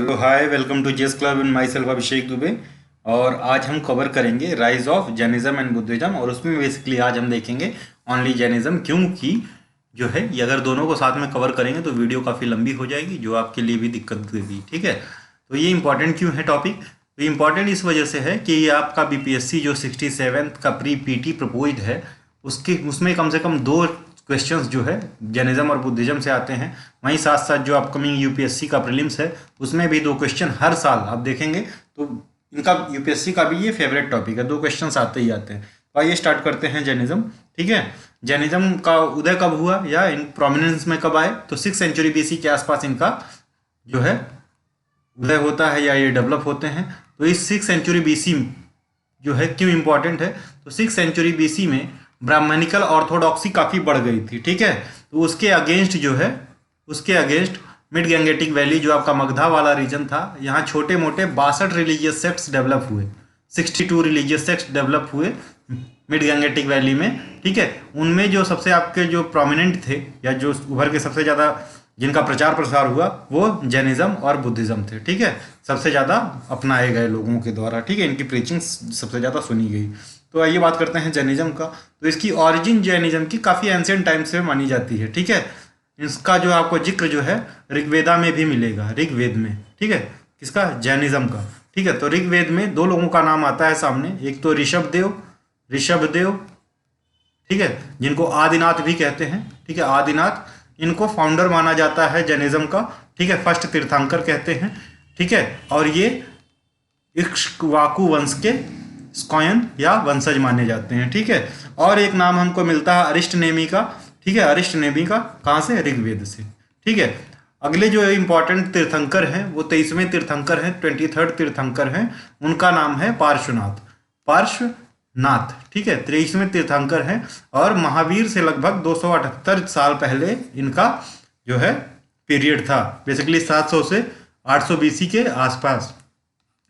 Hello hi, welcome to जेस club in my self अभिषेक दुबे। और आज हम कवर करेंगे rise of Jainism and Buddhism, और उसमें बेसिकली आज हम देखेंगे ओनली जैनिज्म, क्योंकि जो है ये अगर दोनों को साथ में कवर करेंगे तो वीडियो काफ़ी लंबी हो जाएगी, जो आपके लिए भी दिक्कत देगी। ठीक है, तो ये इंपॉर्टेंट क्यों है टॉपिक? तो इम्पॉर्टेंट इस वजह से है कि ये आपका बीपीएससी जो 67th का प्री पीटी प्रपोज्ड है उसमें कम से कम 2 क्वेश्चंस जो है जैनिज्म और बुद्धिज्म से आते हैं। वहीं साथ साथ जो अपकमिंग यूपीएससी का प्रीलिम्स है उसमें भी 2 क्वेश्चन हर साल आप देखेंगे, तो इनका यूपीएससी का भी ये फेवरेट टॉपिक है, 2 क्वेश्चन आते ही आते हैं। तो आइए स्टार्ट करते हैं जैनिज्म। ठीक है, जैनिज्म का उदय कब हुआ या इन प्रोमिनेंस में कब आए? तो 6th सेंचुरी बीसी के आसपास इनका जो है उदय होता है या ये डेवलप होते हैं। तो इस 6th सेंचुरी बीसी जो है क्यों इंपॉर्टेंट है? तो 6th सेंचुरी बीसी में ब्राह्मणिकल ऑर्थोडॉक्सी काफ़ी बढ़ गई थी। ठीक है, तो उसके अगेंस्ट मिड गंगेटिक वैली जो आपका मगधा वाला रीजन था, यहाँ छोटे मोटे 62 रिलीजियस सेक्ट्स डेवलप हुए, 62 रिलीजियस सेक्ट्स डेवलप हुए मिड गंगेटिक वैली में। ठीक है, उनमें जो सबसे आपके जो प्रोमिनेंट थे या जो उभर के सबसे ज़्यादा जिनका प्रचार प्रसार हुआ वो जैनिज्म और बुद्धिज्म थे। ठीक है, सबसे ज़्यादा अपनाए गए लोगों के द्वारा। ठीक है, इनकी प्रीचिंग सबसे ज़्यादा सुनी गई। तो आइए बात करते हैं जैनिज्म का। तो इसकी ओरिजिन जैनिज्म की काफ़ी एंशिएंट टाइम से मानी जाती है। ठीक है, इसका जो आपको जिक्र जो है ऋग्वेदा में भी मिलेगा, ऋग्वेद में। ठीक है, किसका? जैनिज्म का। ठीक है, तो ऋग्वेद में 2 लोगों का नाम आता है सामने, एक तो ऋषभदेव, ठीक है, जिनको आदिनाथ भी कहते हैं। ठीक है, आदिनाथ, इनको फाउंडर माना जाता है जैनिज्म का। ठीक है, फर्स्ट तीर्थंकर कहते हैं। ठीक है, और ये इक्ष्वाकु वंश के स्कॉयन या वंशज माने जाते हैं। ठीक है, और एक नाम हमको मिलता है अरिष्टनेमी का। ठीक है, अरिष्टनेमी का कहाँ से? ऋग्वेद से। ठीक है, अगले जो इंपॉर्टेंट तीर्थंकर हैं वो 23वें तीर्थंकर हैं, 23rd तीर्थंकर हैं, उनका नाम है पार्श्वनाथ। ठीक है, 23वें तीर्थंकर हैं और महावीर से लगभग 278 साल पहले इनका जो है पीरियड था। बेसिकली 700 से 800 बीसी के आसपास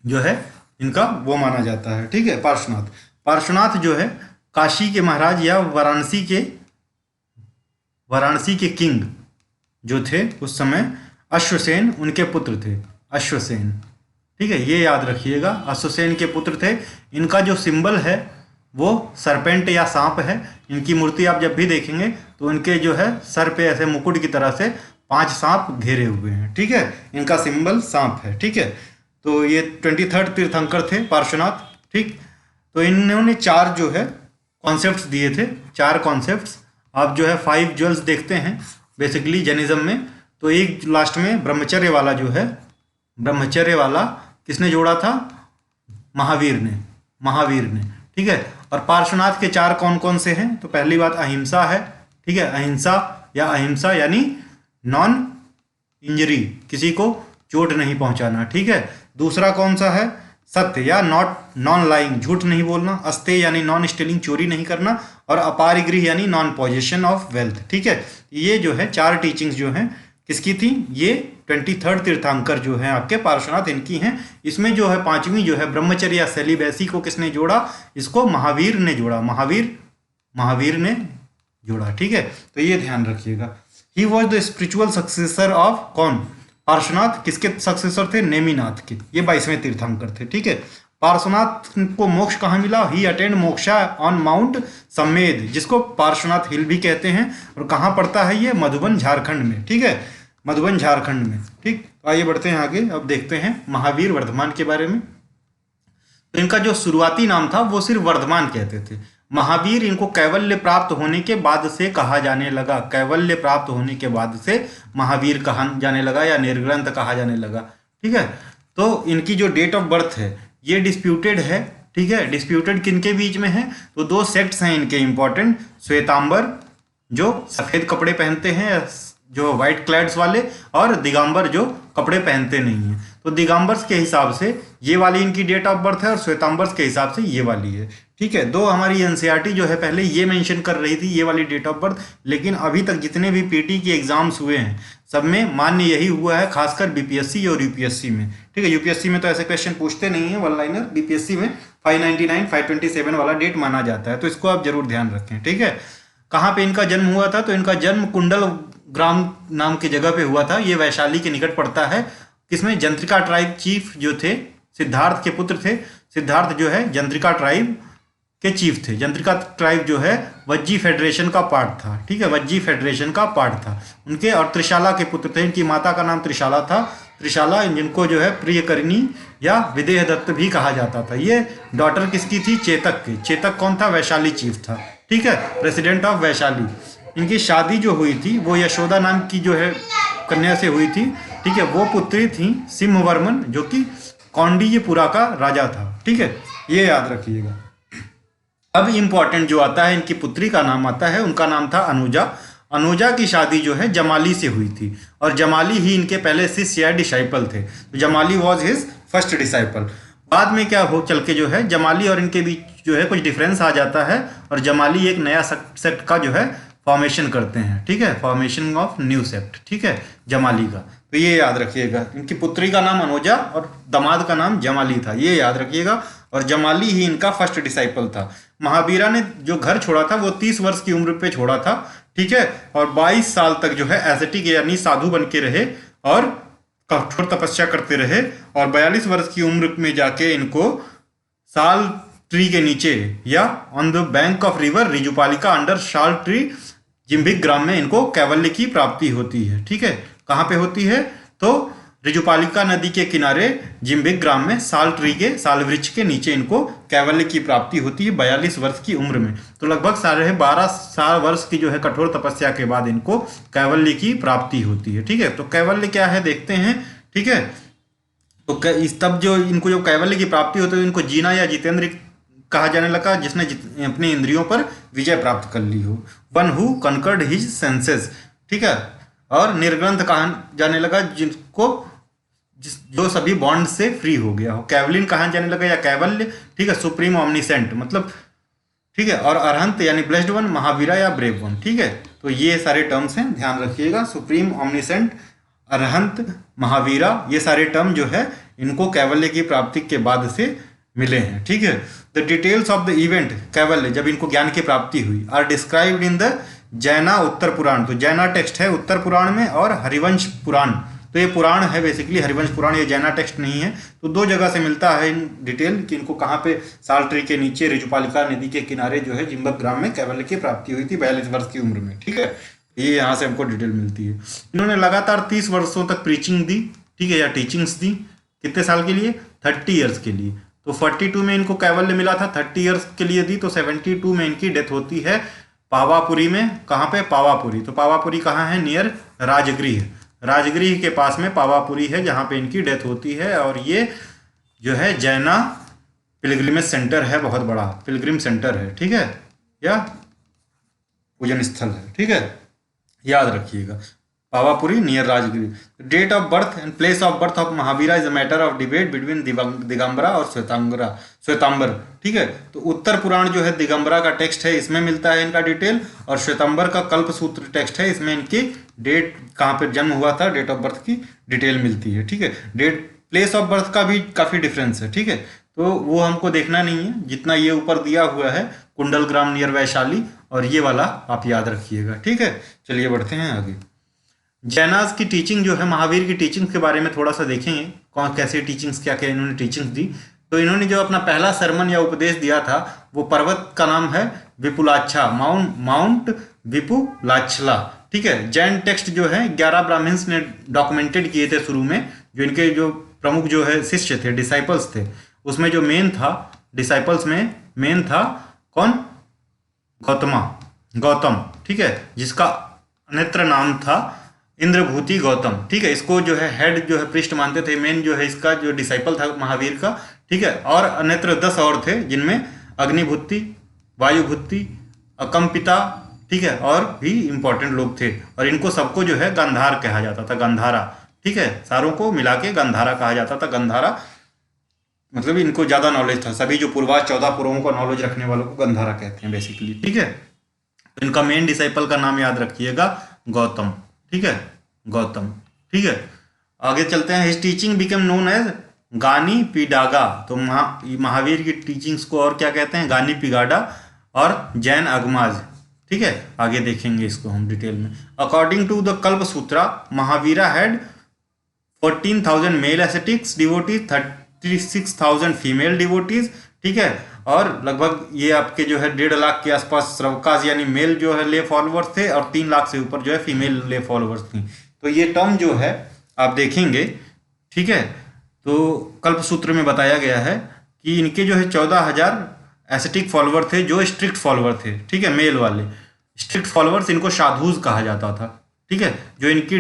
जो है इनका वो माना जाता है। ठीक है, पार्श्वनाथ जो है काशी के महाराज या वाराणसी के किंग जो थे उस समय, अश्वसेन उनके पुत्र थे, अश्वसेन। ठीक है, ये याद रखिएगा, अश्वसेन के पुत्र थे। इनका जो सिंबल है वो सरपेंट या सांप है। इनकी मूर्ति आप जब भी देखेंगे तो इनके जो है सर पे ऐसे मुकुट की तरह से 5 सांप घेरे हुए हैं। ठीक है, इनका सिंबल सांप है। ठीक है, तो ये 23rd तीर्थंकर थे पार्श्वनाथ। ठीक, तो इन्होंने 4 जो है कॉन्सेप्ट्स दिए थे, 4 कॉन्सेप्ट्स। आप जो है 5 ज्वेल्स देखते हैं बेसिकली जैनिज्म में, तो एक लास्ट में ब्रह्मचर्य वाला जो है, ब्रह्मचर्य वाला किसने जोड़ा था? महावीर ने। ठीक है, और पार्श्वनाथ के 4 कौन कौन से हैं? तो पहली बात अहिंसा है। ठीक है, अहिंसा यानी नॉन इंजरी, किसी को चोट नहीं पहुंचाना। ठीक है, दूसरा कौन सा है? सत्य या नॉन लाइंग, झूठ नहीं बोलना। अस्तेय यानी नॉन स्टीलिंग, चोरी नहीं करना। और अपारिगृह यानी नॉन पोजेशन ऑफ वेल्थ। ठीक है, ये जो है 4 टीचिंग्स जो हैं किसकी थी? ये 23rd तीर्थंकर जो है आपके पार्श्वनाथ, इनकी हैं। इसमें जो है 5वीं जो है ब्रह्मचर्य या सेलिबेसी को किसने जोड़ा? इसको महावीर ने जोड़ा, महावीर ने जोड़ा। ठीक है, तो ये ध्यान रखिएगा। He was the spiritual successor of कौन? पार्श्वनाथ। किसके सक्सेसर थे? नेमिनाथ के। ये 22वें तीर्थंकर थे। ठीक है, पार्श्वनाथ को मोक्ष कहाँ मिला? He attained moksha on mount Sammed, जिसको पार्श्वनाथ हिल भी कहते हैं। और कहाँ पड़ता है ये? मधुबन, झारखंड में। ठीक है, मधुबन, झारखंड में। ठीक, तो आइए बढ़ते हैं आगे। अब देखते हैं महावीर वर्धमान के बारे में। तो इनका जो शुरुआती नाम था वो सिर्फ वर्धमान कहते थे। महावीर इनको कैवल्य प्राप्त होने के बाद से कहा जाने लगा, कैवल्य प्राप्त होने के बाद से महावीर कहा जाने लगा या निर्ग्रंथ कहा जाने लगा। ठीक है, तो इनकी जो डेट ऑफ बर्थ है ये डिस्प्यूटेड है। ठीक है, डिस्प्यूटेड किनके बीच में है? तो 2 सेक्ट्स हैं इनके इंपॉर्टेंट, श्वेतांबर जो सफ़ेद कपड़े पहनते हैं, जो वाइट क्लैड्स वाले, और दिगंबर जो कपड़े पहनते नहीं हैं। तो दिगंबर्स के हिसाब से ये वाली इनकी डेट ऑफ बर्थ है और श्वेतांबर्स के हिसाब से ये वाली है। ठीक है, 2 हमारी एनसीईआरटी जो है पहले ये मेंशन कर रही थी ये वाली डेट ऑफ बर्थ, लेकिन अभी तक जितने भी पीटी के एग्जाम्स हुए हैं सब में मान्य यही हुआ है, खासकर बीपीएससी और यूपीएससी में। ठीक है, यूपीएससी में तो ऐसे क्वेश्चन पूछते नहीं है 1 लाइनर, बीपीएससी में 599 527 वाला डेट माना जाता है, तो इसको आप जरूर ध्यान रखें। ठीक है, कहाँ पे इनका जन्म हुआ था? तो इनका जन्म कुंडल ग्राम नाम की जगह पे हुआ था। ये वैशाली के निकट पड़ता है। किसमें, जंत्रिका ट्राइब चीफ जो थे सिद्धार्थ के पुत्र थे। सिद्धार्थ जो है जंत्रिका ट्राइब के चीफ थे। जंत्रिका ट्राइब जो है वज्जी फेडरेशन का पार्ट था, ठीक है, वज्जी फेडरेशन का पार्ट था उनके। और त्रिशाला के पुत्र थे, इनकी माता का नाम त्रिशाला था। त्रिशाला जिनको जो है प्रियकरिणी या विदेह दत्त भी कहा जाता था। ये डॉटर किसकी थी, चेतक की। चेतक कौन था, वैशाली चीफ था, ठीक है, प्रेसिडेंट ऑफ वैशाली। इनकी शादी जो हुई थी वो यशोदा नाम की जो है कन्या से हुई थी, ठीक है। वो पुत्री थी सिंहवर्मन जो कि कौंडिन्यपुरा का राजा था, ठीक है, ये याद रखिएगा। अब इम्पॉर्टेंट जो आता है, इनकी पुत्री का नाम आता है, उनका नाम था अनुजा। अनुजा की शादी जो है जमाली से हुई थी और जमाली ही इनके पहले शिष्य या डिसाइपल थे। तो Jamali was his first disciple. बाद में क्या हो चल के जो है जमाली और इनके बीच जो है कुछ डिफरेंस आ जाता है और जमाली एक नया सेक्ट का जो है फॉर्मेशन करते हैं, ठीक है, फॉर्मेशन ऑफ न्यू सेक्ट, ठीक है, जमाली का। तो ये याद रखिएगा, इनकी पुत्री का नाम अनुजा और दामाद का नाम जमाली था, ये याद रखिएगा। और जमाली ही इनका फर्स्ट डिसाइपल था। महावीरा ने जो घर छोड़ा था वो 30 वर्ष की उम्र पे छोड़ा था, ठीक है, और 22 साल तक जो है एसेटिक यानी साधु बन के रहे और कठोर तपस्या करते रहे। और 42 वर्ष की उम्र में जाके इनको साल ट्री के नीचे या on the bank of river Rijupalika under sal tree Jimbik ग्राम में इनको कैवल्य की प्राप्ति होती है, ठीक है। कहाँ पे होती है, तो रिजुपालिका नदी के किनारे जिम्बिक ग्राम में साल ट्री के, साल वृक्ष के नीचे इनको कैवल्य की प्राप्ति होती है 42 वर्ष की उम्र में। तो लगभग 12.5 वर्ष की जो है कठोर तपस्या के बाद इनको कैवल्य की प्राप्ति होती है, ठीक है। तो कैवल्य क्या है देखते हैं, ठीक है। तो इस तब जो इनको जो कैवल्य की प्राप्ति होती है इनको जीना या जितेंद्र कहा जाने लगा, जिसने अपनी इंद्रियों पर विजय प्राप्त कर ली हो। One who conquered his senses, ठीक है। और निर्ग्रंथ कहा जाने लगा जिनको जो सभी बॉन्ड से फ्री हो गया हो। कैवलिन कहा जाने लगा या कैवल्य, ठीक है, सुप्रीम ऑमनिसेंट मतलब, ठीक है। और अरहंत यानी ब्लेस्ड वन, महावीरा या ब्रेव वन, ठीक है। तो ये सारे टर्म्स हैं, ध्यान रखिएगा। सुप्रीम ऑमनिसेंट, अरहंत, महावीरा, ये सारे टर्म जो है इनको कैवल्य की प्राप्ति के बाद से मिले हैं, ठीक है। The details of the event कैवल्य जब इनको ज्ञान की प्राप्ति हुई आर डिस्क्राइब्ड इन द जैना उत्तर पुराण। तो जैना टेक्स्ट है उत्तर पुराण में और हरिवंश पुराण, तो ये पुराण है बेसिकली, हरिवंश पुराण, ये जैना टेक्स्ट नहीं है। तो दो जगह से मिलता है इन डिटेल कि इनको कहाँ पे साल ट्री के नीचे रिजुपालिका नदी के किनारे जो है जिम्बक ग्राम में कैवल्य की प्राप्ति हुई थी 42 वर्ष की उम्र में, ठीक है। ये यहाँ से हमको डिटेल मिलती है। इन्होंने लगातार 30 वर्षों तक प्रीचिंग दी, ठीक है, या टीचिंग्स दी। कितने साल के लिए, 30 ईयर्स के लिए। तो 42 में इनको कैवल्य मिला था, 30 ईयर्स के लिए दी। तो 72 में इनकी डेथ होती है पावापुरी में। कहाँ पे, पावापुरी। तो पावापुरी कहाँ है, नियर राजगृह। राजगृह के पास में पावापुरी है जहाँ पे इनकी डेथ होती है। और ये जो है जैना पिलग्रिमेज सेंटर है, बहुत बड़ा पिलग्रिम सेंटर है, ठीक है, या पूजन स्थल है, ठीक है, याद रखिएगा। Pavapuri near Rajgriha. Date of birth and place of birth of Mahavira is a matter of debate between Digambara और श्वेतांबर, ठीक है। तो उत्तर पुराण जो है दिगंबरा का टेक्स्ट है, इसमें मिलता है इनका डिटेल, और श्वेतांबर का कल्प सूत्र टेक्स्ट है, इसमें इनकी डेट कहाँ पर जन्म हुआ था, डेट ऑफ बर्थ की डिटेल मिलती है, ठीक है। डेट प्लेस ऑफ बर्थ का भी काफ़ी डिफरेंस है, ठीक है। तो वो हमको देखना नहीं है, जितना ये ऊपर दिया हुआ है कुंडल ग्राम नियर वैशाली, और ये वाला आप याद रखिएगा, ठीक है। चलिए बढ़ते हैं आगे। जैनाज की टीचिंग जो है, महावीर की टीचिंग के बारे में थोड़ा सा देखेंगे, कौन कैसे टीचिंग्स, क्या क्या इन्होंने टीचिंग्स दी। तो इन्होंने जो अपना पहला सरमन या उपदेश दिया था वो पर्वत का नाम है विपुलाच्छा, माउंट विपुलाच्छला, ठीक है। जैन टेक्स्ट जो है 11 ब्राह्मण्स ने डॉक्यूमेंटेड किए थे शुरू में, जो इनके जो प्रमुख जो है शिष्य थे, डिसाइपल्स थे। उसमें जो मेन था, डिसाइपल्स में मेन था कौन, गौतम, ठीक है, जिसका अन्यत्र नाम था इंद्रभूति गौतम, ठीक है। इसको जो है हेड जो है पृष्ठ मानते थे, मेन जो है इसका जो डिसाइपल था महावीर का, ठीक है। और अन्यत्र 10 और थे जिनमें अग्निभूति, वायुभूति, अकम्पिता, ठीक है, और भी इंपॉर्टेंट लोग थे। और इनको सबको जो है गंधार कहा जाता था, गंधारा, ठीक है, सारों को मिला के गंधारा कहा जाता था। गंधारा मतलब इनको ज़्यादा नॉलेज था, सभी जो पूर्वाज 14 पुरों को नॉलेज रखने वालों को गंधारा कहते हैं बेसिकली, ठीक है। तो इनका मेन डिसाइपल का नाम याद रखिएगा, गौतम, ठीक है, गौतम, ठीक है। आगे चलते हैं। His teaching become known as गानी पिडागा। तो महावीर की टीचिंग्स को और क्या कहते हैं, गानी पिगाडा और जैन अगमाज, ठीक है। आगे देखेंगे इसको हम डिटेल में। According to the Kalpa Sutra Mahavira had 14,000 male ascetics devotees, 36,000 female devotees, ठीक है। और लगभग ये आपके जो है 1.5 लाख के आसपास श्रवकाज यानी मेल जो है ले फॉलोअर्स थे, और 3 लाख से ऊपर जो है फीमेल ले फॉलोअर्स थी। तो ये टर्म जो है आप देखेंगे, ठीक है। तो कल्प सूत्र में बताया गया है कि इनके जो है 14,000 एसेटिक फॉलोअर थे जो स्ट्रिक्ट फॉलोअर थे, ठीक है, मेल वाले स्ट्रिक्ट फॉलोअर्स, इनको साधुज कहा जाता था, ठीक है, जो इनकी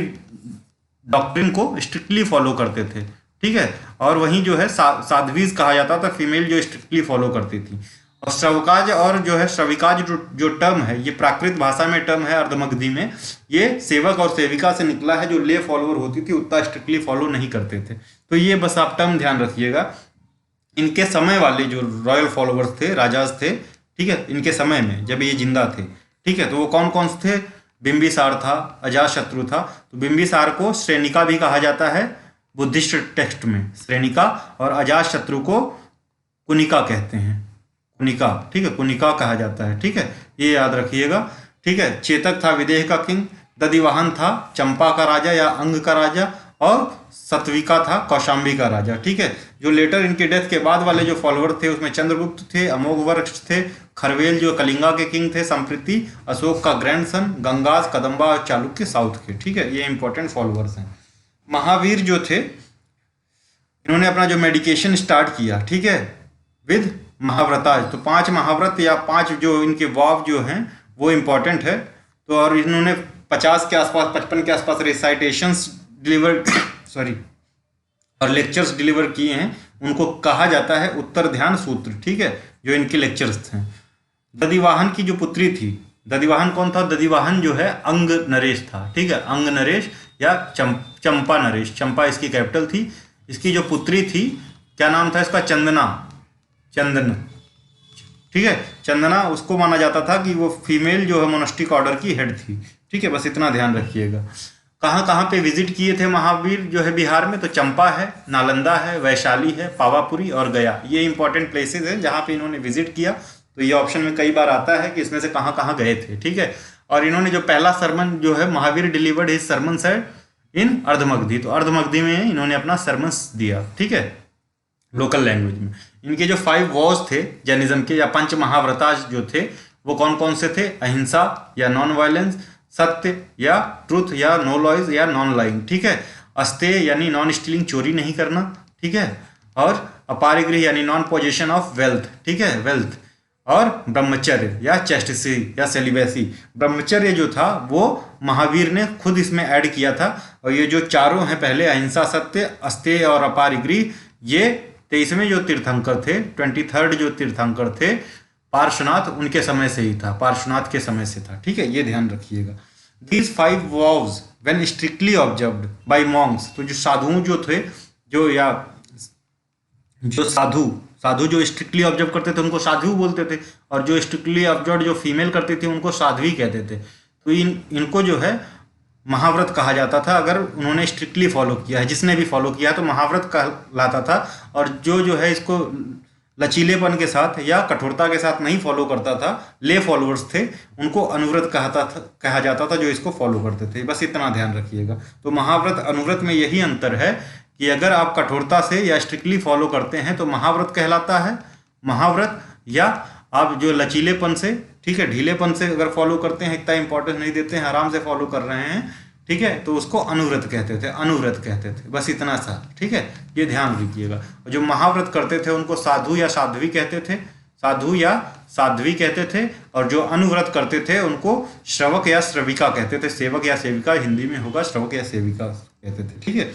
डॉक्ट्रिन को स्ट्रिक्टली फॉलो करते थे, ठीक है। और वहीं जो है साध्वीज कहा जाता था, फीमेल जो स्ट्रिक्टली फॉलो करती थी। और श्रवकाज और जो है श्रविकाज जो टर्म है, ये प्राकृत भाषा में टर्म है अर्धमगधी में, ये सेवक और सेविका से निकला है, जो ले फॉलोअर होती थी उतना स्ट्रिक्टली फॉलो नहीं करते थे। तो ये बस आप टर्म ध्यान रखिएगा। इनके समय वाले जो रॉयल फॉलोअर्स थे, राजाज थे, ठीक है, इनके समय में जब ये जिंदा थे, ठीक है, तो वो कौन कौन से थे? बिंबिसार था, अजातशत्रु था। तो बिंबिसार को श्रेणिका भी कहा जाता है बुद्धिस्ट टेक्स्ट में, श्रेणिका, और अजातशत्रु को कुनिका कहते हैं, कुनिका, ठीक है, कुनिका कहा जाता है, ठीक है, ये याद रखिएगा, ठीक है। चेतक था विदेह का किंग, दधिवाहन था चंपा का राजा या अंग का राजा, और सत्विका था कौशाम्बी का राजा, ठीक है। जो लेटर इनके डेथ के बाद वाले जो फॉलोअर थे उसमें चंद्रगुप्त थे, अमोघवर्ष थे, खरवेल जो कलिंगा के किंग थे, संप्रीति अशोक का ग्रैंडसन, गंगाज, कदम्बा और चालुक्य साउथ के, ठीक है, ये इंपॉर्टेंट फॉलोअर्स हैं। महावीर जो थे, इन्होंने अपना जो मेडिकेशन स्टार्ट किया, ठीक है, विद महाव्रताज। तो 5 महाव्रत या 5 जो इनके वाव जो हैं वो इंपॉर्टेंट है। तो और इन्होंने 50 के आसपास, 55 के आसपास रिसाइटेशंस डिलीवर और लेक्चर्स डिलीवर किए हैं। उनको कहा जाता है उत्तर ध्यान सूत्र, ठीक है, जो इनके लेक्चर्स थे। दधिवाहन की जो पुत्री थी, दधिवाहन कौन था? दधिवाहन जो है अंग नरेश था, ठीक है, अंग नरेश या चंपा नरेश, चंपा इसकी कैपिटल थी। इसकी जो पुत्री थी, क्या नाम था इसका? चंदना, चंदन, ठीक है, चंदना। उसको माना जाता था कि वो फीमेल जो है मोनास्टिक ऑर्डर की हेड थी, ठीक है, बस इतना ध्यान रखिएगा। कहाँ कहाँ पे विजिट किए थे महावीर जो है बिहार में? तो चंपा है, नालंदा है, वैशाली है, पावापुरी और गया, ये इंपॉर्टेंट प्लेसेस हैं जहाँ पे इन्होंने विजिट किया। तो ये ऑप्शन में कई बार आता है कि इसमें से कहाँ कहाँ गए थे, ठीक है। और इन्होंने जो पहला सरमन जो है, महावीर डिलीवर्ड हिज सरमन्स है इन अर्धमगधी, तो अर्धमगधी में इन्होंने अपना सरमन्स दिया, ठीक है, लोकल लैंग्वेज में। इनके जो 5 वॉज थे जैनिज्म के, या 5 महाव्रताज जो थे, वो कौन कौन से थे? अहिंसा या नॉन वायलेंस, सत्य या ट्रूथ या नो लॉयज या नॉन लाइंग, ठीक है, अस्तेय यानी नॉन स्टीलिंग, चोरी नहीं करना, ठीक है, और अपारिगृह यानी नॉन पोजेशन ऑफ वेल्थ, ठीक है, वेल्थ, और ब्रह्मचर्य या चेस्टिसी या सेलिबेसी। ब्रह्मचर्य जो था वो महावीर ने खुद इसमें ऐड किया था। और ये जो चारों हैं पहले, अहिंसा, सत्य, अस्तेय और अपारिगृह, ये 23वें जो तीर्थंकर थे, 23rd जो तीर्थंकर थे पार्श्वनाथ, उनके समय से ही था, पार्श्वनाथ के समय से था, ठीक है, ये ध्यान रखिएगा। These 5 vows when strictly observed by monks, तो जो साधु जो थे, जो या जो साधु जो स्ट्रिक्टली ऑब्जर्व करते थे उनको साधु बोलते थे, और जो स्ट्रिक्टली ऑब्जर्व जो फीमेल करती थी उनको साध्वी कहते थे। तो इनको जो है महाव्रत कहा जाता था अगर उन्होंने स्ट्रिक्टली फॉलो किया है। जिसने भी फॉलो किया तो महाव्रत कहलाता था। और जो है इसको लचीलेपन के साथ या कठोरता के साथ नहीं फॉलो करता था, ले फॉलोअर्स थे, उनको अनुव्रत कहा जाता था जो इसको फॉलो करते थे। बस इतना ध्यान रखिएगा। तो महाव्रत अनुव्रत में यही अंतर है कि अगर आप कठोरता से या स्ट्रिक्टली फॉलो करते हैं तो महाव्रत कहलाता है महाव्रत, या आप जो लचीलेपन से, ठीक है, ढीलेपन से अगर फॉलो करते हैं, इतना इंपॉर्टेंस नहीं देते हैं, आराम से फॉलो कर रहे हैं, ठीक है, तो उसको अनुव्रत कहते थे, अनुव्रत कहते थे। बस इतना सा, ठीक है, ये ध्यान रखिएगा। जो महाव्रत करते थे उनको साधु या साध्वी कहते थे, साधु या साध्वी कहते थे। और जो अनुव्रत करते थे उनको श्रवक या श्रविका कहते थे, सेवक या सेविका हिंदी में होगा, श्रवक या सेविका कहते थे, ठीक है।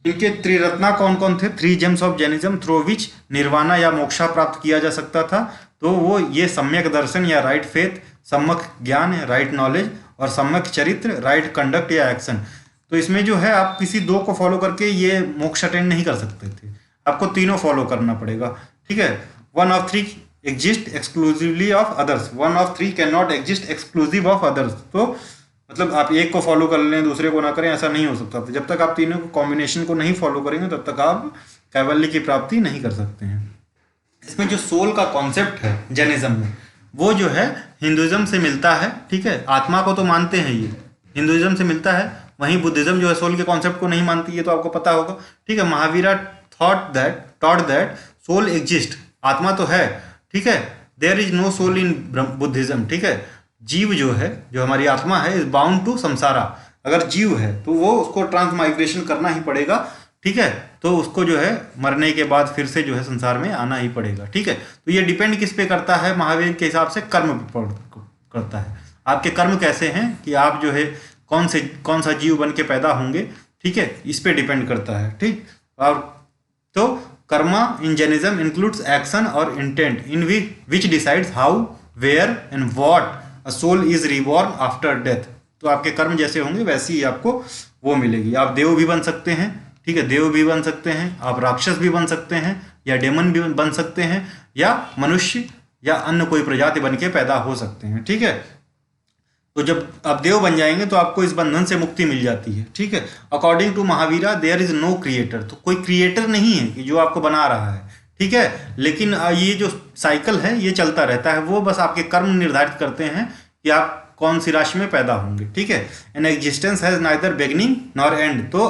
इनके त्रिरत्ना कौन कौन थे? 3 gems of Jainism through which nirvana या मोक्षा प्राप्त किया जा सकता था। तो वो ये सम्यक दर्शन या राइट फेथ, सम्यक ज्ञान राइट नॉलेज, और सम्यक चरित्र राइट कंडक्ट या एक्शन। तो इसमें जो है आप किसी 2 को फॉलो करके ये मोक्ष अटेंड नहीं कर सकते थे, आपको तीनों फॉलो करना पड़ेगा, ठीक है। 1 of 3 exist exclusively of others, 1 of 3 can not exist exclusive of others. तो मतलब आप एक को फॉलो कर लें दूसरे को ना करें, ऐसा नहीं हो सकता। तो जब तक आप तीनों को कॉम्बिनेशन को नहीं फॉलो करेंगे तब तक आप कैवल्य की प्राप्ति नहीं कर सकते हैं। इसमें जो सोल का कॉन्सेप्ट है जैनिज्म में, वो जो है हिंदुइज्म से मिलता है, ठीक है। आत्मा को तो मानते हैं ये, हिंदुइज्म से मिलता है, वहीं बुद्धिज्म जो है सोल के कॉन्सेप्ट को नहीं मानती, ये तो आपको पता होगा। ठीक है, Mahavira taught that soul exist, आत्मा तो है। ठीक है, there is no soul in Buddhism. ठीक है, जीव जो है, जो हमारी आत्मा है, इज बाउंड टू संसारा। अगर जीव है तो वो उसको ट्रांसमाइग्रेशन करना ही पड़ेगा। ठीक है, तो उसको जो है मरने के बाद फिर से जो है संसार में आना ही पड़ेगा। ठीक है, तो ये डिपेंड किस पे करता है, महावीर के हिसाब से कर्म पे करता है। आपके कर्म कैसे हैं कि आप जो है कौन सा जीव बन के पैदा होंगे। ठीक है, इस पे डिपेंड करता है। ठीक, और तो karma in Jainism includes action और intent in which decides how, where and what a soul is reborn after death. तो आपके कर्म जैसे होंगे वैसी ही आपको वो मिलेगी। आप देव भी बन सकते हैं। ठीक है, देव भी बन सकते हैं, आप राक्षस भी बन सकते हैं, या डेमन भी बन सकते हैं, या मनुष्य या अन्य कोई प्रजाति बन के पैदा हो सकते हैं। ठीक है, तो जब आप देव बन जाएंगे तो आपको इस बंधन से मुक्ति मिल जाती है। ठीक है, according to Mahavira there is no creator, तो कोई क्रिएटर नहीं है कि जो आपको बना रहा है। ठीक है, लेकिन ये जो साइकिल है ये चलता रहता है, वो बस आपके कर्म निर्धारित करते हैं कि आप कौन सी राशि में पैदा होंगे। ठीक है, an existence has neither beginning nor and, तो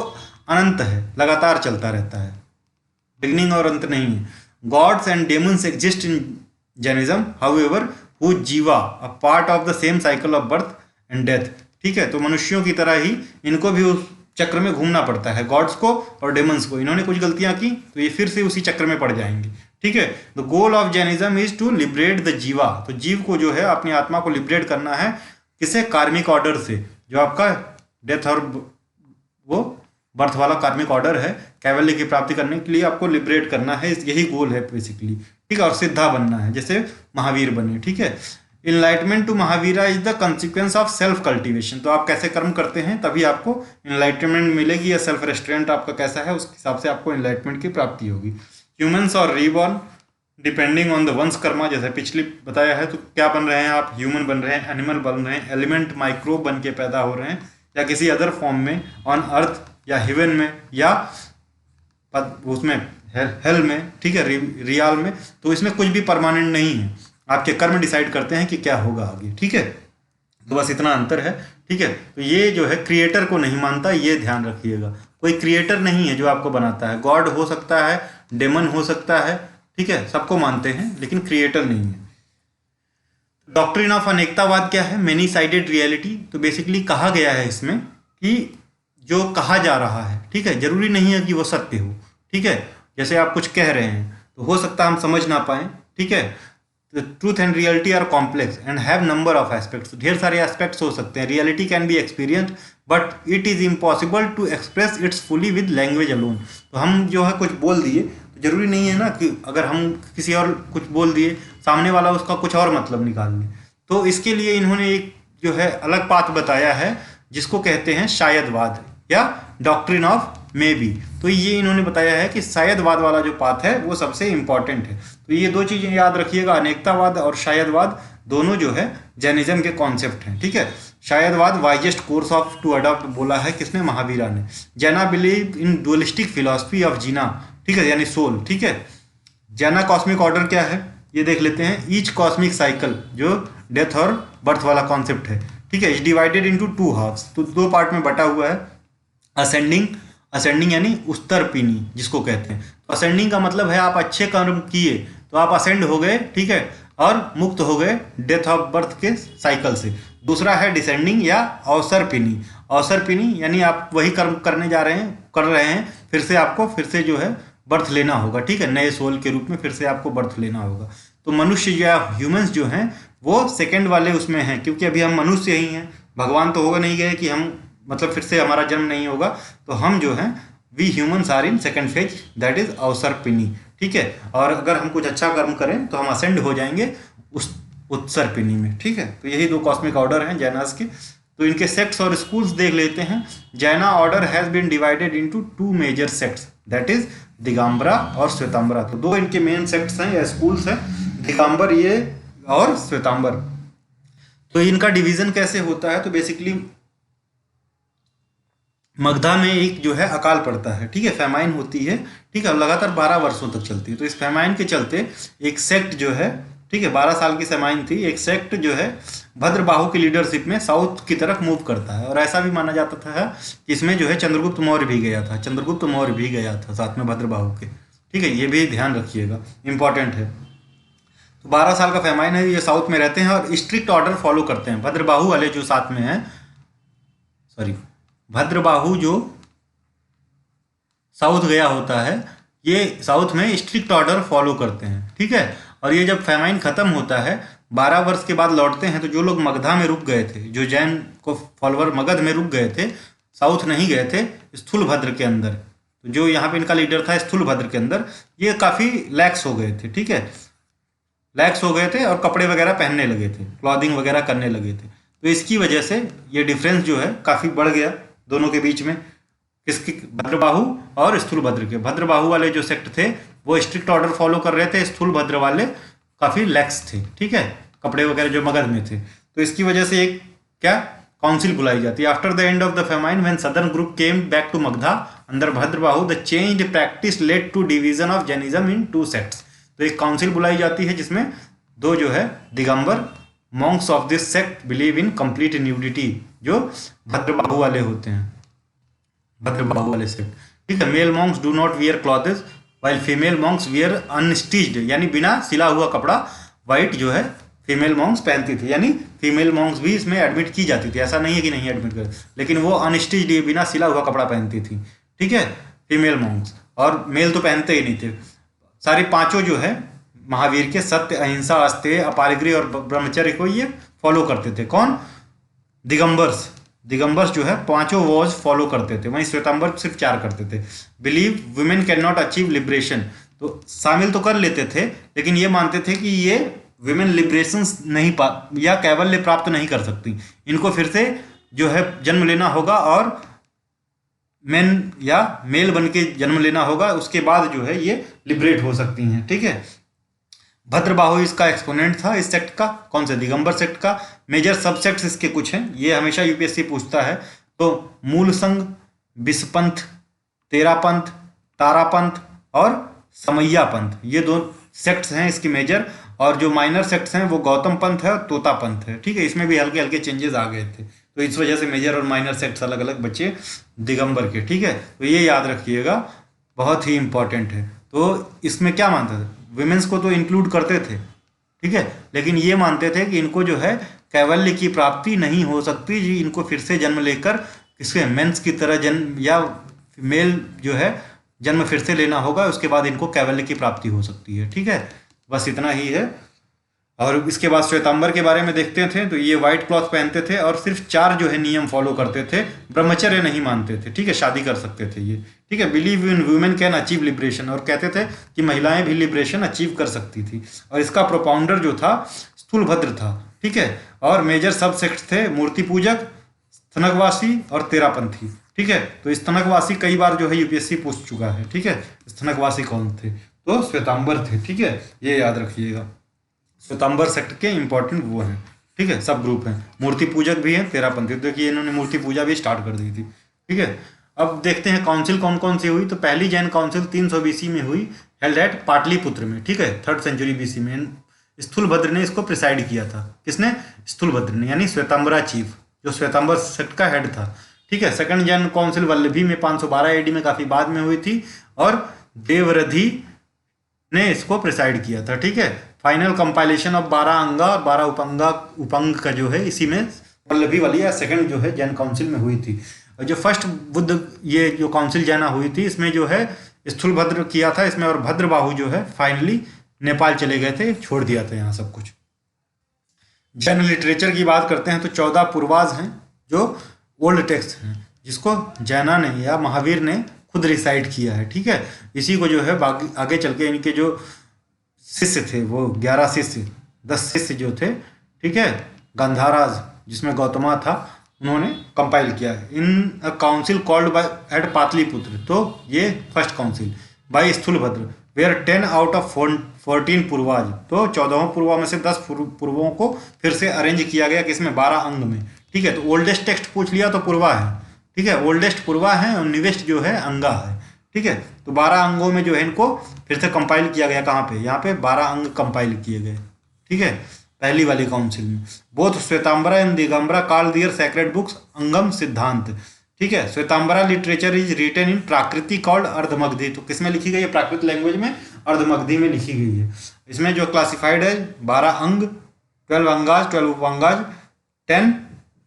अनंत है, लगातार चलता रहता है, बिगिनिंग और अंत नहीं है। Gods and demons exist in Jainism however who jiva a part of the same cycle of birth and death. ठीक है, तो मनुष्यों की तरह ही इनको भी उस चक्र में घूमना पड़ता है, गॉड्स को और डेमन्स को। इन्होंने कुछ गलतियां की तो ये फिर से उसी चक्र में पड़ जाएंगे। ठीक है, the goal of Jainism is to liberate the jiva, तो जीव को जो है अपनी आत्मा को लिबरेट करना है। किसे? कार्मिक ऑर्डर से, जो आपका डेथ और वो बर्थ वाला कार्मिक ऑर्डर है। कैवल्य की प्राप्ति करने के लिए आपको लिबरेट करना है, यही गोल है बेसिकली। ठीक है, और सिद्धा बनना है, जैसे महावीर बने। ठीक है, enlightenment to Mahavira is the consequence of self cultivation, तो आप कैसे कर्म करते हैं तभी आपको इनलाइटमेंट मिलेगी, या सेल्फ रेस्टोरेंट आपका कैसा है उस हिसाब से आपको इनलाइटमेंट की प्राप्ति होगी। ह्यूमन्स और रीबॉर्न डिपेंडिंग ऑन द वंश कर्मा, जैसे पिछले बताया है, तो क्या बन रहे हैं आप? ह्यूमन बन रहे हैं, एनिमल बन रहे हैं, एलिमेंट माइक्रोब बन के पैदा हो रहे हैं, या किसी अदर फॉर्म में ऑन अर्थ या हेवन में, या उसमें हेल में। ठीक है, रियल में। तो इसमें कुछ भी परमानेंट नहीं है, आपके कर्म डिसाइड करते हैं कि क्या होगा आगे। ठीक है, तो बस इतना अंतर है। ठीक है, तो ये जो है क्रिएटर को नहीं मानता, ये ध्यान रखिएगा। कोई क्रिएटर नहीं है जो आपको बनाता है। गॉड हो सकता है, डेमन हो सकता है, ठीक है, सबको मानते हैं, लेकिन क्रिएटर नहीं है। डॉक्ट्रिन ऑफ अनेकतावाद क्या है? Many sided reality. तो बेसिकली कहा गया है इसमें कि जो कहा जा रहा है, ठीक है, जरूरी नहीं है कि वो सत्य हो। ठीक है, जैसे आप कुछ कह रहे हैं तो हो सकता है हम समझ ना पाए। ठीक है, truth and reality are complex and have number of aspects, ढेर सारे एस्पेक्ट्स हो सकते हैं। Reality can be experienced but it is impossible to express its fully with language alone. तो हम जो है कुछ बोल दिए तो जरूरी नहीं है ना कि अगर हम किसी और कुछ बोल दिए, सामने वाला उसका कुछ और मतलब निकाल ले। तो इसके लिए इन्होंने एक जो है अलग पाथ बताया है, जिसको कहते हैं शायदवाद या डॉक्ट्रिन ऑफ मे बी। तो ये इन्होंने बताया है कि शायदवाद वाला जो पाथ है वो सबसे इंपॉर्टेंट है। तो ये दो चीजें याद रखिएगा, अनेकतावाद और शायदवाद, दोनों जो है जैनिज्म के कॉन्सेप्ट हैं। ठीक है, Syadvada wisest course of to adopt बोला है किसने? महावीरा ने। Jaina believe in dualistic philosophy of Jina, ठीक है, यानी सोल। ठीक है, जैना कॉस्मिक ऑर्डर क्या है ये देख लेते हैं। ईच कॉस्मिक साइकिल, जो डेथ और बर्थ वाला कॉन्सेप्ट है, ठीक है, is divided into two halves, तो दो पार्ट में बटा हुआ है। असेंडिंग यानी उत्तरपीनी जिसको कहते हैं। तो असेंडिंग का मतलब है आप अच्छे कर्म किए तो आप असेंड हो गए, ठीक है, और मुक्त हो गए डेथ ऑफ बर्थ के साइकिल से। दूसरा है डिसेंडिंग या अवसरपीनी। अवसरपीनी यानी आप वही कर्म करने जा रहे हैं, कर रहे हैं, फिर से आपको फिर से जो है बर्थ लेना होगा। ठीक है, नए सोल के रूप में फिर से आपको बर्थ लेना होगा। तो मनुष्य या ह्यूमंस जो हैं वो सेकंड वाले उसमें हैं, क्योंकि अभी हम मनुष्य ही हैं, भगवान तो होगा नहीं गए कि हम मतलब फिर से हमारा जन्म नहीं होगा। तो हम जो हैं we humans are in second phase, that is Avasarpini. ठीक है, और अगर हम कुछ अच्छा कर्म करें तो हम असेंड हो जाएंगे उस उत्सरपिनी में। ठीक है, तो यही दो कॉस्मिक ऑर्डर हैं जैनास के। तो इनके सेक्ट्स और स्कूल्स देख लेते हैं। Jaina order has been divided into two major sects, that is Digambara और श्वेतांबरा। तो दो इनके मेन सेक्ट्स हैं या स्कूल्स हैं, दिगंबर ये और श्वेतांबर। तो इनका डिवीजन कैसे होता है? तो बेसिकली मगधा में एक जो है अकाल पड़ता है, ठीक है, फैमाइन होती है, ठीक है, लगातार 12 वर्षों तक चलती है। तो इस फैमाइन के चलते एक सेक्ट जो है, ठीक है, 12 साल की सेमाइन थी। एक सेक्ट जो है भद्रबाहु की लीडरशिप में साउथ की तरफ मूव करता है, और ऐसा भी माना जाता था कि इसमें जो है चंद्रगुप्त मौर्य भी गया था, चंद्रगुप्त मौर्य भी गया था साथ में भद्रबाहु के। ठीक है, ये भी ध्यान रखिएगा, इंपॉर्टेंट है। तो 12 साल का फेमाइन है, ये साउथ में रहते हैं और स्ट्रिक्ट ऑर्डर फॉलो करते हैं। भद्रबाहु वाले जो साथ में हैं, सॉरी, भद्रबाहु जो साउथ गया होता है, ये साउथ में स्ट्रिक्ट ऑर्डर फॉलो करते हैं। ठीक है, और ये जब फेमाइन खत्म होता है 12 वर्ष के बाद लौटते हैं, तो जो लोग मगधा में रुक गए थे, जो जैन को फॉलोअर मगध में रुक गए थे, साउथ नहीं गए थे, स्थूलभद्र के अंदर, तो जो यहाँ पे इनका लीडर था स्थूलभद्र के अंदर, ये काफ़ी लैक्स हो गए थे। ठीक है, लैक्स हो गए थे और कपड़े वगैरह पहनने लगे थे, क्लॉथिंग वगैरह करने लगे थे। तो इसकी वजह से ये डिफरेंस जो है काफ़ी बढ़ गया दोनों के बीच में, किसकी, भद्रबाहु और स्थूलभद्र के। भद्रबाहु वाले जो सेक्ट थे वो स्ट्रिक्ट ऑर्डर फॉलो कर रहे थे, स्थूलभद्र वाले काफ़ी लैक्स थे। ठीक है, कपड़े वगैरह जो मगध में थे, तो इसकी वजह से एक क्या काउंसिल बुलाई जाती है। After the end of the famine when southern group came back to Magadha under Bhadrabahu, the changed practice led to division of Jainism in 2 sects. तो एक काउंसिल बुलाई जाती है जिसमें दो जो है Digambar Monks of this sect believe in complete nudity, जो भद्रबाहु वाले होते हैं, भद्रबाहु वाले सेक्ट। ठीक है, male monks do not wear clothes while female monks wear unstitched, यानी बिना सिला हुआ कपड़ा वाइट जो है फीमेल मॉन्क्स पहनती थी, यानी फीमेल मॉन्क्स भी इसमें एडमिट की जाती थी, ऐसा नहीं है कि नहीं एडमिट कर, लेकिन वो अनस्टिच्ड बिना सिला हुआ कपड़ा पहनती थी। ठीक है, फीमेल मॉन्क्स, और मेल तो पहनते ही नहीं थे। सारे पांचों जो है महावीर के सत्य, अहिंसा, अस्तेय, अपारिग्रह और ब्रह्मचर्य को ये फॉलो करते थे। कौन, दिगंबर्स, दिगंबर्स जो है पांचों वॉज फॉलो करते थे, वहीं श्वेतांबर सिर्फ 4 करते थे। Believe women can not achieve liberation, तो शामिल तो कर लेते थे, लेकिन ये मानते थे कि ये विमेन लिबरेशन नहीं या कैवल्य प्राप्त नहीं कर सकती, इनको फिर से जो है जन्म लेना होगा और मेन या मेल बन के जन्म लेना होगा, उसके बाद जो है ये लिबरेट हो सकती हैं। ठीक है, भद्रबाहु इसका एक्सपोनेंट था इस सेक्ट का, कौन से, दिगंबर सेक्ट का। मेजर सबसेक्ट्स इसके कुछ हैं, ये हमेशा यूपीएससी पूछता है। तो मूल संघ, विषपंथ, तेरापंथ, तारापंथ और समैया पंथ, ये 2 सेक्ट्स हैं इसकी मेजर, और जो माइनर सेक्ट्स हैं वो गौतम पंथ है और तोता पंथ है। ठीक है, इसमें भी हल्के हल्के चेंजेस आ गए थे, तो इस वजह से मेजर और माइनर सेक्ट्स अलग अलग बचे दिगंबर के। ठीक है, तो ये याद रखिएगा, बहुत ही इंपॉर्टेंट है। तो इसमें क्या मानते थे, विमेंस को तो इंक्लूड करते थे, ठीक है, लेकिन ये मानते थे कि इनको जो है कैवल्य की प्राप्ति नहीं हो सकती जी, इनको फिर से जन्म लेकर किसके, मेंस की तरह जन्म या मेल जो है जन्म फिर से लेना होगा, उसके बाद इनको कैवल्य की प्राप्ति हो सकती है। ठीक है, बस इतना ही है। और इसके बाद श्वेतांबर के बारे में देखते थे, तो ये व्हाइट क्लॉथ पहनते थे और सिर्फ 4 जो है नियम फॉलो करते थे, ब्रह्मचर्य नहीं मानते थे। ठीक है, शादी कर सकते थे ये। ठीक है, believe in women can achieve liberation, और कहते थे कि महिलाएं भी लिबरेशन अचीव कर सकती थी, और इसका प्रोपाउंडर जो था स्थूलभद्र था। ठीक है, और मेजर सब सेक्ट थे मूर्ति पूजक, स्तनकवासी और तेरापंथी। ठीक है, तो स्तनकवासी कई बार जो है यूपीएससी पूछ चुका है। ठीक है, स्तनकवासी कौन थे, तो श्वेतांबर थे। ठीक है, ये याद रखिएगा, श्वेतांबर सेक्ट के इंपॉर्टेंट वो हैं। ठीक है, सब ग्रुप हैं, मूर्ति पूजक भी हैं, तेरापंथी, देखिए इन्होंने मूर्ति पूजा भी स्टार्ट कर दी थी। ठीक है, अब देखते हैं काउंसिल कौन कौन सी हुई। तो पहली जैन काउंसिल 300 BC में हुई, हेल्ड एट पाटलिपुत्र में। ठीक है, 3rd सेंचुरी BC में स्थूलभद्र ने इसको प्रिसाइड किया था। किसने, स्थूलभद्र ने, यानी श्वेतांबरा चीफ, जो श्वेतांबर सेक्ट का हेड था। ठीक है, सेकंड जैन काउंसिल वल्लभी में 512 AD में, काफी बाद में हुई थी, और देवरधि ने इसको प्रिसाइड किया था। ठीक है, फाइनल कंपाइलेशन ऑफ 12 अंगा और 12 उपंग का जो है इसी में वल्लभी वाली या सेकंड जो है जैन काउंसिल में हुई थी। और जो फर्स्ट बुद्ध ये जो काउंसिल जैना हुई थी, इसमें जो है स्थूलभद्र किया था इसमें, और भद्रबाहु जो है फाइनली नेपाल चले गए थे, छोड़ दिया था यहाँ सब कुछ। जैन लिटरेचर की बात करते हैं तो 14 पूर्वाज हैं जो ओल्ड टेक्स्ट हैं, जिसको जैना ने या महावीर ने खुद रिसाइट किया है। ठीक है, इसी को जो है आगे चल के इनके जो शिष्य थे वो 11 शिष्य 10 शिष्य जो थे, ठीक है, गांधाराज जिसमें गौतमा था, उन्होंने कंपाइल किया है in a council called by at Pataliputra. तो ये first council by Sthulabhadra, where 10 out of 14 Purvas, तो 14 पूर्वा में से 10 पूर्वों को फिर से अरेंज किया गया, किसमें, 12 अंग में। ठीक है, तो ओल्डेस्ट टेक्स्ट पूछ लिया तो पूर्वा है। ठीक है, ओल्डेस्ट पूर्वा है और न्यूएस्ट जो है अंगा है। ठीक है, तो 12 अंगों में जो है इनको फिर से कंपाइल किया गया, कहाँ पे, यहाँ पे 12 अंग कंपाइल किए गए। ठीक ठीक है, पहली वाली काउंसिल में। Both Shvetambara and Digambara called their sacred books Angam Siddhant. ठीक है, Shvetambara literature is written in Prakrit called Ardhamagadhi. तो किस में लिखी गई है? प्राकृत लैंग्वेज में, अर्धमगधी में लिखी गई है। इसमें जो क्लासिफाइड है 12 अंग, 12 अंगाज, 12 उपअंगाज, 10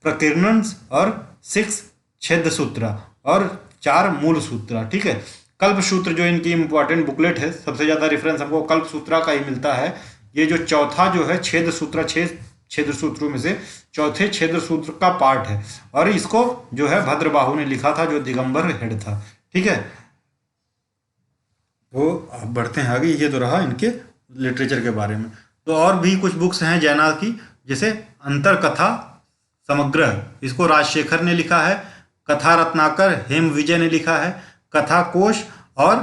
प्रकीर्णन और 6 छेद सूत्र और 4 मूल सूत्र। ठीक है, कल्प सूत्र जो इनकी इंपॉर्टेंट बुकलेट है, सबसे ज्यादा रेफरेंस हमको कल्प सूत्र का ही मिलता है। ये जो चौथा जो है छेद सूत्र, 6 छेद सूत्रों में से चौथे छेद सूत्र का पार्ट है, और इसको जो है भद्रबाहु ने लिखा था, जो दिगंबर हेड था। ठीक है, तो अब बढ़ते हैं आगे। ये तो रहा इनके लिटरेचर के बारे में। तो और भी कुछ बुक्स हैं जैना की, जैसे अंतर कथा समग्र, इसको राजशेखर ने लिखा है। कथा रत्नाकर हेम विजय ने लिखा है। कथा कोश और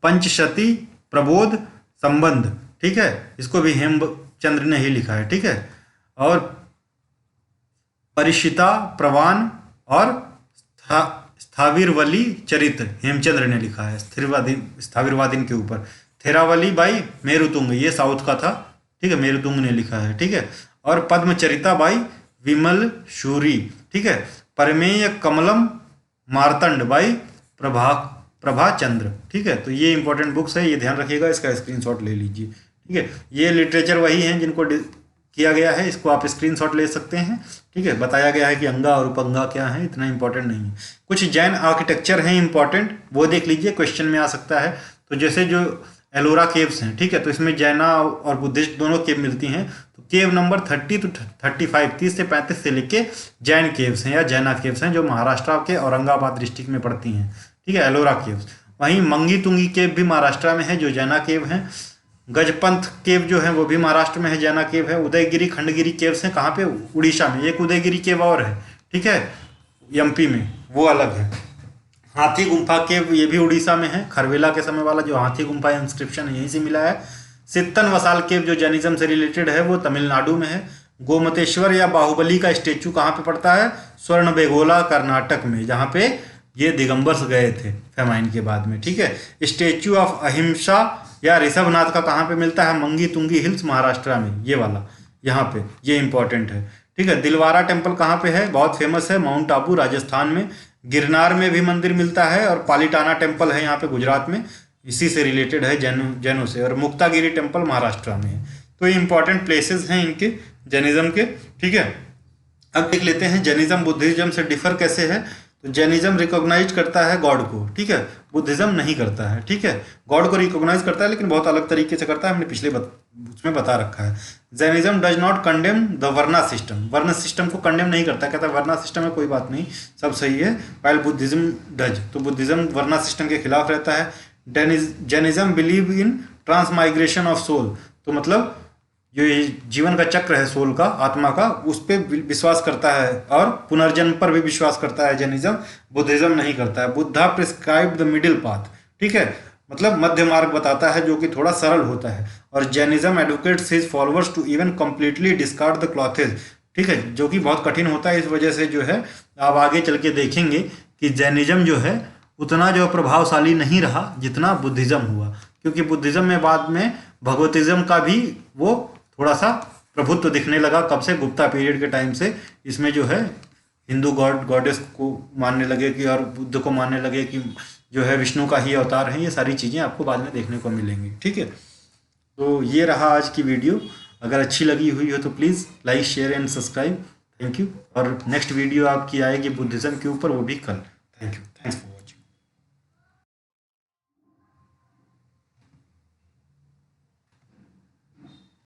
पंचशती प्रबोध संबंध, ठीक है, इसको भी हेमचंद्र ने ही लिखा है। ठीक है, और परिशिता प्रवान और स्थाविरवली चरित्र हेमचंद्र ने लिखा है, स्थाविरवादीन के ऊपर। थेरावली बाई मेरुतुंग, ये साउथ का था। ठीक है, मेरुतुंग ने लिखा है। ठीक है, और पद्मचरिता बाई विमल शूरी। ठीक है, परमेय कमलम मार्तंड बाई प्रभाचंद्र। ठीक है, तो ये इंपॉर्टेंट बुक्स है, ये ध्यान रखिएगा, इसका स्क्रीनशॉट ले लीजिए। ठीक है, ये लिटरेचर वही हैं जिनको किया गया है, इसको आप स्क्रीनशॉट ले सकते हैं। ठीक है, बताया गया है कि अंगा और उपअंगा क्या है, इतना इंपॉर्टेंट नहीं है। कुछ जैन आर्किटेक्चर हैं इंपॉर्टेंट, वो देख लीजिए, क्वेश्चन में आ सकता है। तो जैसे जो एलोरा केव्स हैं, ठीक है, तो इसमें जैना और बुद्धिस्ट दोनों केव मिलती हैं। तो केव नंबर 30 to 35, 30 से 35 से लेके जैन केव्स हैं या जैना केव्स हैं, जो महाराष्ट्र के औरंगाबाद डिस्ट्रिक्ट में पड़ती हैं। ठीक है, एलोरा केव्स। वहीं मंगी तुंगी केव भी महाराष्ट्र में है, जो जैना केव हैं। गजपंथ केव जो है वो भी महाराष्ट्र में है, जैना केव है। उदयगिरी खंडगिरी केव्स हैं, कहाँ पे? उड़ीसा में। एक उदयगिरी केव और है, ठीक है, एमपी में, वो अलग है। हाथी गुम्फा केव, ये भी उड़ीसा में है। खरवेला के समय वाला जो हाथी गुम्फा इंस्क्रिप्शन है, यहीं से मिला है। सित्तन वसाल केव जो जैनिज्म से रिलेटेड है, वो तमिलनाडु में है। गोमतेश्वर या बाहुबली का स्टेचू कहाँ पे पड़ता है? स्वर्ण बेगोला कर्नाटक में, जहाँ पे ये दिगंबर्स गए थे फेमाइन के बाद में। ठीक है, स्टेचू ऑफ अहिंसा या ऋषभनाथ का कहाँ पे मिलता है? मंगी तुंगी हिल्स महाराष्ट्र में, ये वाला, यहाँ पे, ये इंपॉर्टेंट है। ठीक है, दिलवारा टेम्पल कहाँ पे है? बहुत फेमस है, माउंट आबू राजस्थान में। गिरनार में भी मंदिर मिलता है, और पालीटाना टेम्पल है यहाँ पे गुजरात में, इसी से रिलेटेड है, जैनों से। और मुक्तागिरी टेम्पल महाराष्ट्र में है। तो ये इंपॉर्टेंट प्लेसेस हैं इनके जैनिज्म के। ठीक है, अब देख लेते हैं जैनिज्म बुद्धिज्म से डिफर कैसे है। तो जैनिज्म रिकॉग्नाइज करता है गॉड को, ठीक है, बुद्धिज्म नहीं करता है। ठीक है, गॉड को रिकॉग्नाइज करता है, लेकिन बहुत अलग तरीके से करता है, हमने पिछले उसमें बता रखा है। Jainism does not condemn the varna system, वर्ण सिस्टम को कंडेम नहीं करता, कहता है वर्ना सिस्टम है, कोई बात नहीं, सब सही है। वाइल बुद्धिज्म डज, तो बुद्धिज्म वर्ना सिस्टम के खिलाफ रहता है। Jainism believe in transmigration of soul, तो मतलब जो ये जीवन का चक्र है सोल का, आत्मा का, उस पर विश्वास करता है, और पुनर्जन्म पर भी विश्वास करता है जैनिज्म। बुद्धिज्म नहीं करता है। Buddha prescribe the middle path, ठीक है, मतलब मध्य मार्ग बताता है, जो कि थोड़ा सरल होता है। और Jainism advocates his followers to even completely discard the clothes, ठीक है, जो कि बहुत कठिन होता है। इस वजह से जो है, आप आगे चल के देखेंगे कि जैनिज्म जो है उतना जो प्रभावशाली नहीं रहा जितना बुद्धिज्म हुआ, क्योंकि बुद्धिज्म में बाद में भगवतिज्म का भी वो थोड़ा सा प्रभुत्व दिखने लगा। कब से? गुप्ता पीरियड के टाइम से। इसमें जो है हिंदू गॉडेस को मानने लगे कि, और बुद्ध को मानने लगे कि जो है विष्णु का ही अवतार है। ये सारी चीज़ें आपको बाद में देखने को मिलेंगी। ठीक है, तो ये रहा आज की वीडियो। अगर अच्छी लगी हुई हो तो please like, share and subscribe. Thank you. और नेक्स्ट वीडियो आपकी आएगी बुद्धिज्म के ऊपर, वो भी कल। Thank you.